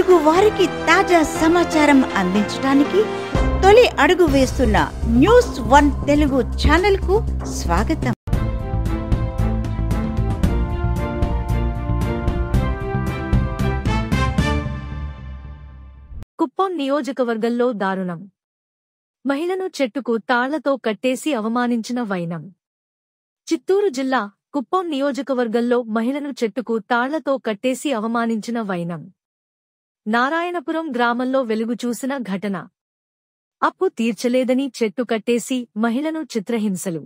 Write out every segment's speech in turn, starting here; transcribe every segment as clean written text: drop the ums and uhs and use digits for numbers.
తెలుగు వారికి తాజా సమాచారం అందించడానికి తొలి అడుగు వేస్తున్న న్యూస్1 తెలుగు ఛానల్ కు స్వాగతం. కుప్పం నియోజకవర్గంలో దారుణం. మహిళను చెట్టుకు తాళ్లతో కట్టేసి అవమానించిన వైనం. చిత్తూరు జిల్లా కుప్పం నియోజకవర్గంలో మహిళను చెట్టుకు తాళ్లతో కట్టేసి అవమానించిన వైనం. నారాయణపురం గ్రామంలో వెలుగు చూసిన ఘటన. అప్పు తీర్చలేదని చెట్టు కట్టేసి మహిళను చిత్రహింసలు.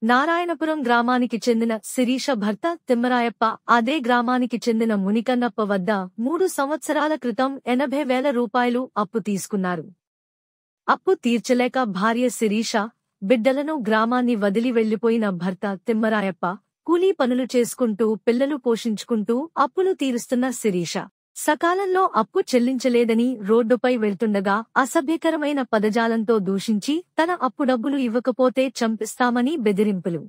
నారాయణపురం గ్రామానికి చెందిన శిరీష భర్త తిమ్మరాయప్ప అదే గ్రామానికి చెందిన మునికన్నప్ప వద్ద 3 సంవత్సరాల క్రితం 80,000 రూపాయలు అప్పు తీసుకున్నారు. అప్పు తీర్చలేక భార్య శిరీష, బిడ్డలను గ్రామాన్ని వదిలి వెళ్లిపోయిన భర్త తిమ్మరాయప్ప కూలీ పనులు చేసుకుంటూ పిల్లలు పోషించుకుంటూ అప్పులు తీరుస్తున్న శిరీష సకాలంలో అప్పు చెల్లించలేదని రోడ్డుపై వెళ్తుండగా అసభ్యకరమైన పదజాలంతో దూషించి తన అప్పు డబ్బులు ఇవ్వకపోతే చంపిస్తామని బెదిరింపులు.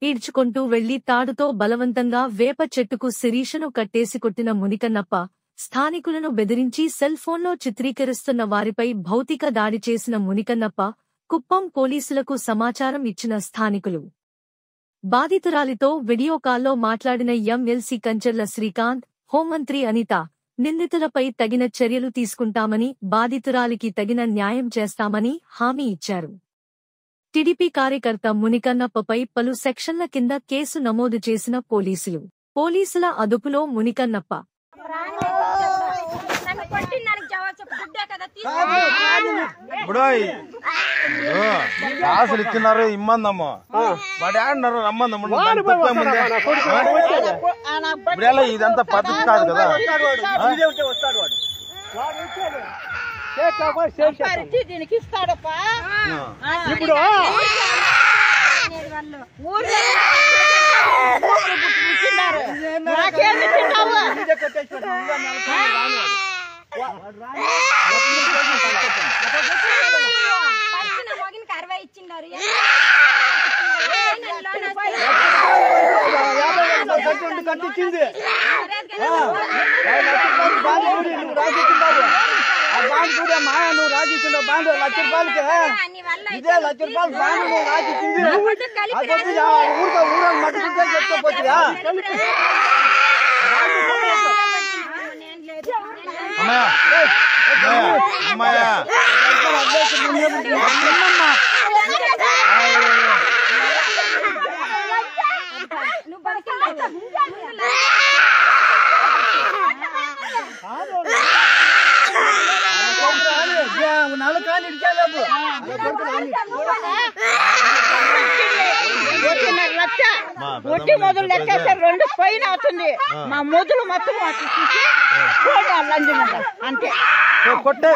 ఈడ్చుకుంటూ వెళ్లి తాడుతో బలవంతంగా వేప చెట్టుకు శిరీషను కట్టేసి కొట్టిన మునికన్నప్ప స్థానికులను బెదిరించి సెల్ ఫోన్లో చిత్రీకరిస్తున్న వారిపై భౌతిక దాడి చేసిన మునికన్నప్ప కుప్పం పోలీసులకు సమాచారం ఇచ్చిన స్థానికులు. బాధితురాలితో వీడియో కాల్లో మాట్లాడిన ఎమ్మెల్సీ కంచర్ల శ్రీకాంత్, హోంమంత్రి అనిత నిందితులపై తగిన చర్యలు తీసుకుంటామని, బాధితురాలికి తగిన న్యాయం చేస్తామని హామీ ఇచ్చారు. టీడీపీ కార్యకర్త మునికన్నప్పపై పలు సెక్షన్ల కింద కేసు నమోదు చేసిన పోలీసులు. పోలీసుల అదుపులో మునికన్నప్ప. ఆశలు ఇచ్చినారు ఇమ్మందమ్మ వాడు ఆడినారు రమ్మందమ్మ ఇప్పుడు ఇదంతా పద్ధతి కాదు కదా. ఇప్పుడు కట్టించింది నువ్వు రాజిచ్చిండు బాండ్ ₹1,00,000 ఇదే ₹1,00,000 బాండ్ నువ్వు రాజిచ్చింది ఊరని మట్టుకుంటే చెప్పుకోపోతుందా? ఒట్టి మొదలు లెక్కేస్తే 2 పైన అవుతుంది. మా మొదలు మొత్తం అంతే కొట్టే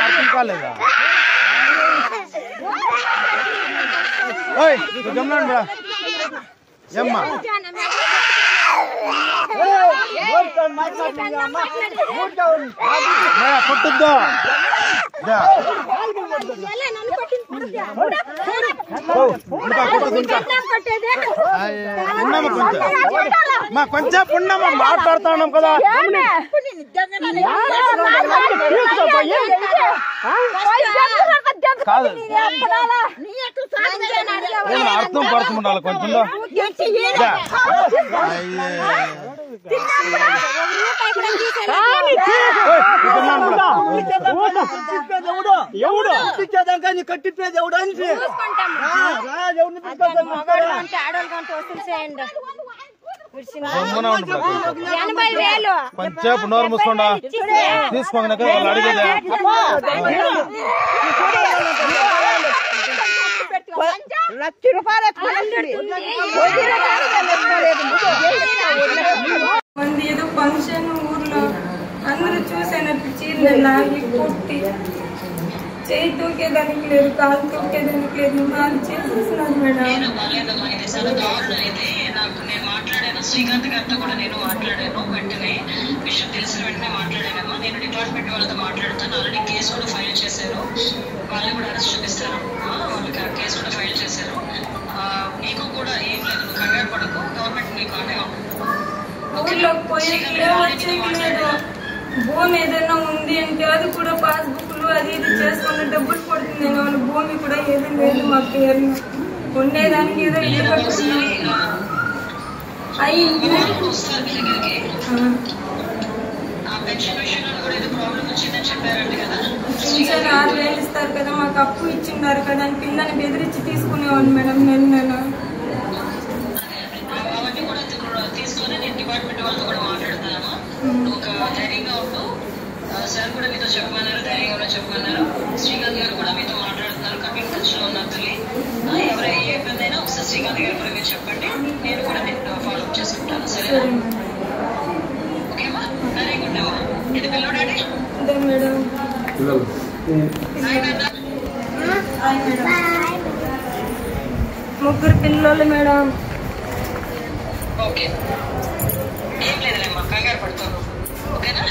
అర్థం కాలేదా? గమనండి ఏమ్మా కొట్టుద్దా కొంచెం పుణ్యమా మాట్లాడుతున్నాం కదా. కాదు అర్థం పరచుకుంటాలి కొంచెం. ఎవడు కట్టించేది ఎవడు అని కొంచెంసేపు నోరు మూసుకోండా తీసుకోండి వాళ్ళు అడిగేదా. ఏదో ఫంక్షన్ ఊర్లో అందరూ చూసాననిపించి నాకు కొట్టి చేయి తూకేదానికి లేదు, కాలు తూకేదానికి లేదు, నాకు చేసేస్తున్నారు మేడం. నేను మాట్లాడాను, శ్రీకాంత్ గారితో కూడా నేను మాట్లాడాను. వెంటనే విషయం తెలిసిన వెంటనే మాట్లాడానమ్మా. నేను డిపార్ట్మెంట్ వాళ్ళతో మాట్లాడుతాను. ఆల్రెడీ కేసు కూడా ఫైల్ చేశారు. వాళ్ళు కూడా అరెస్ట్ చూపిస్తారు. వాళ్ళకి కేసు కూడా ఫైల్ చేశారు. నీకు కూడా ఏం లేదు, నువ్వు కంగారు పడకు. గవర్నమెంట్ నీకు అనే ఉంటుంది. ఊర్లోకి పోయేకి వచ్చేకి లేదు. భూమి ఏదైనా ఉంది అంటే అది కూడా పాస్బుక్లు అది ఇది చేసుకుని డబ్బులు పడుతుంది. వాళ్ళ భూమి కూడా ఏదైనా లేదు మా పేరు. ఉండేదానికి ఏదో ఇల్లు కట్టుకున్నాం. అయ్యింది వస్తారు మీ దగ్గరికి. ఆ పెన్షన్ విషయంలో కూడా ఏదో ప్రాబ్లం వచ్చిందని చెప్పారంట కదా. పింఛన్ 6,000 ఇస్తారు కదా, మాకు అప్పు ఇచ్చిన్నారు కదా అని పిల్లని బెదిరించి తీసుకునేవాళ్ళు మేడం. నేను అవన్నీ కూడా తీసుకొని నేను డిపార్ట్మెంట్ వాళ్ళతో కూడా మాట్లాడతాను. నువ్వు ఒక ధైర్యంగా ఉంటూ సార్ కూడా మీతో చెప్పమన్నారు, ధైర్యంగా చెప్పమన్నారు. శ్రీకాంత్ గారు కూడా మీతో మాట్లాడుతున్నారు, కమింగ్ టచ్ లో ఉన్నారు తల్లి. ఎవరైనా ఏ ఇబ్బంది అయినా ఒకసారి శ్రీకాంత్ గారు కూడా మీరు చెప్పండి, నేను కూడా ఫాలోఅప్ చేసుకుంటాను. సరేనా? ఓకేమ్మా, వెరీ గుడ్ అమ్మా. ఇది పిల్లడాడి అదే మేడం. ముగ్గురు పిల్లలు మేడం. ఓకే, ఏం లేదులేమ్మా, కంగారు పడుతాను. ఓకేనా?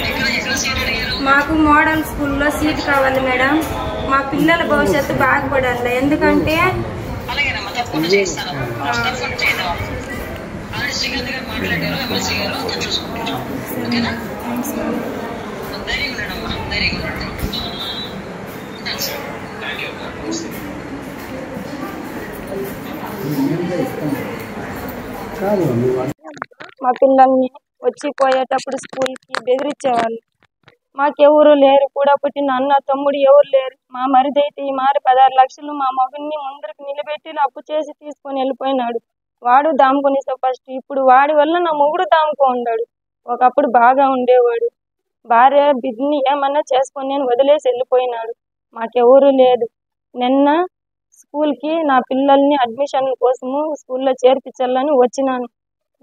ఎక్కడ సీట్ అడిగారు? మాకు మోడల్ స్కూల్లో సీట్ కావాలి మేడం. మా పిల్లల భవిష్యత్తు బాగుపడాలి. ఎందుకంటే అలాగేనమ్మా, తప్పకుండా చేస్తాను. తప్పకుండా చేద్దాం. ఆల్రెడీ శ్రీకాంత్ గారు మాట్లాడారు, ఎమ్మెల్సీ గారు, తను చూసుకుంటారు. ఓకేనా? ధైర్యంగా ఉన్నాడమ్మా, ధైర్యంగా ఉన్నాడు. మా పిల్లల్ని వచ్చి పోయేటప్పుడు స్కూల్కి బెదిరించేవాళ్ళు. మాకెవరు లేరు, కూడా పుట్టిన అన్న తమ్ముడు ఎవరు లేరు. మా మరిదైతే ఈ మారి 16 లక్షలు మా మగన్ని ముందరికి నిలబెట్టి అప్పు చేసి తీసుకొని వెళ్ళిపోయినాడు. వాడు దాముకునేసా ఫస్ట్. ఇప్పుడు వాడి వల్ల నా మొగుడు దాముకో ఉన్నాడు. ఒకప్పుడు బాగా ఉండేవాడు. భార్య బిడ్డని ఏమన్నా చేసుకొని నేను వదిలేసి వెళ్ళిపోయినాడు. మాకెవరు లేదు. నిన్న స్కూల్కి నా పిల్లల్ని అడ్మిషన్ కోసము స్కూల్లో చేర్పించాలని వచ్చినాను.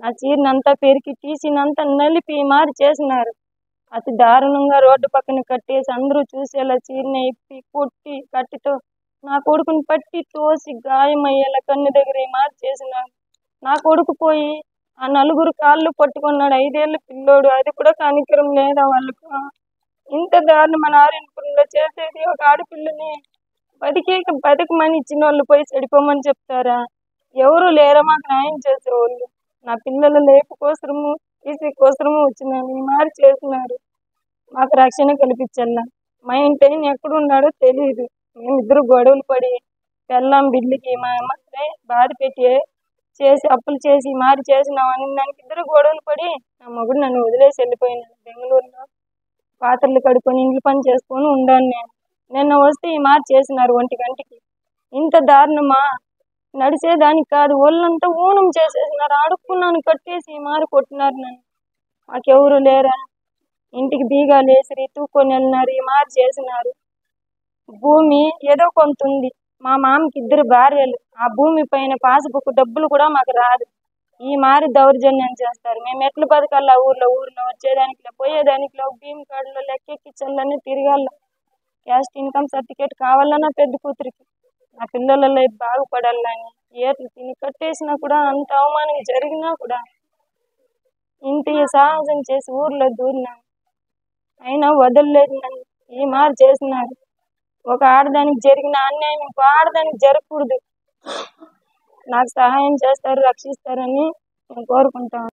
నా చీరనంతా పెరికి తీసినంతా నలిపి మారి చేసినారు. అతి దారుణంగా రోడ్డు పక్కన కట్టేసి అందరూ చూసేలా చీరని ఇప్పి కొట్టి కట్టితో నా కొడుకుని పట్టి తోసి గాయమయ్యేలా కన్ను దగ్గర మారి చేసినారు. నా కొడుకు పోయి ఆ నలుగురు కాళ్ళు పట్టుకున్నాడు. 5 ఏళ్ళ పిల్లోడు. అది కూడా కనికరం లేదా వాళ్ళకు? ఇంత దారుణం మన ఆర్యపురంలో చేసేది. ఒక ఆడపిల్లని బతికమని ఇచ్చిన వాళ్ళు పోయి చెడిపోమని చెప్తారా? ఎవరు లేరా మాకు న్యాయం చేసేవాళ్ళు? నా పిల్లల లేపు కోసము ఈసీ కోసము వచ్చినాను. మారి చేసినారు. మాకు రక్షణ కల్పించాల. మా ఇంటి ఎక్కడున్నాడో తెలియదు. మేమిద్దరు గొడవలు పడి పెళ్ళాం బిల్లుకి మా అమ్మకి బాధ పెట్టి చేసి అప్పులు చేసి మారి చేసినామని దానికి ఇద్దరు గొడవలు పడి నా మొగుడు నన్ను వదిలేసి వెళ్ళిపోయినాడు. బెంగళూరులో పాత్రలు కడుక్కొని ఇంట్లో పని చేసుకొని ఉండాను నేను. నిన్న వస్తే ఈ మారి చేసినారు 1 గంటకి. ఇంత దారుణమా? నడిచేదానికి కాదు, ఒళ్ళంతా ఊనం చేసేసినారు. అడుక్కున్నాను కట్టేసి ఈ మారి కొట్టినారు నన్ను. మాకెవరు లేరా? ఇంటికి బీగాలు వేసి తూక్కొని వెళ్ళినారు. ఈ మారి చేసినారు. భూమి ఏదో కొంత ఉంది. మా మామకి 2 భార్యలు. ఆ భూమి పైన పాస్బుక్ డబ్బులు కూడా మాకు రాదు. ఈ మారి దౌర్జన్యం చేస్తారు. మేము ఎట్లా బతకాల? ఊర్లో వచ్చేదానికి పోయేదానికి భీమ్ కార్డులో లెక్కెక్కించాలని తిరగాల. క్యాస్ట్ ఇన్కమ్ సర్టిఫికేట్ కావాలన్నా పెద్ద కూతురికి. నా పిల్లలలో బాగుపడాలని ఏట్లు తిని కట్టేసినా కూడా అంత అవమానం జరిగినా కూడా ఇంటి సాహసం చేసి ఊర్లో దూరినా అయినా వదలలేదు నన్ను. ఈ మారి చేసినారు. ఒక ఆడదానికి జరిగిన అన్యాయం ఇంకో ఆడదానికి జరగకూడదు. నాకు సహాయం చేస్తారు, రక్షిస్తారని నేను కోరుకుంటాను.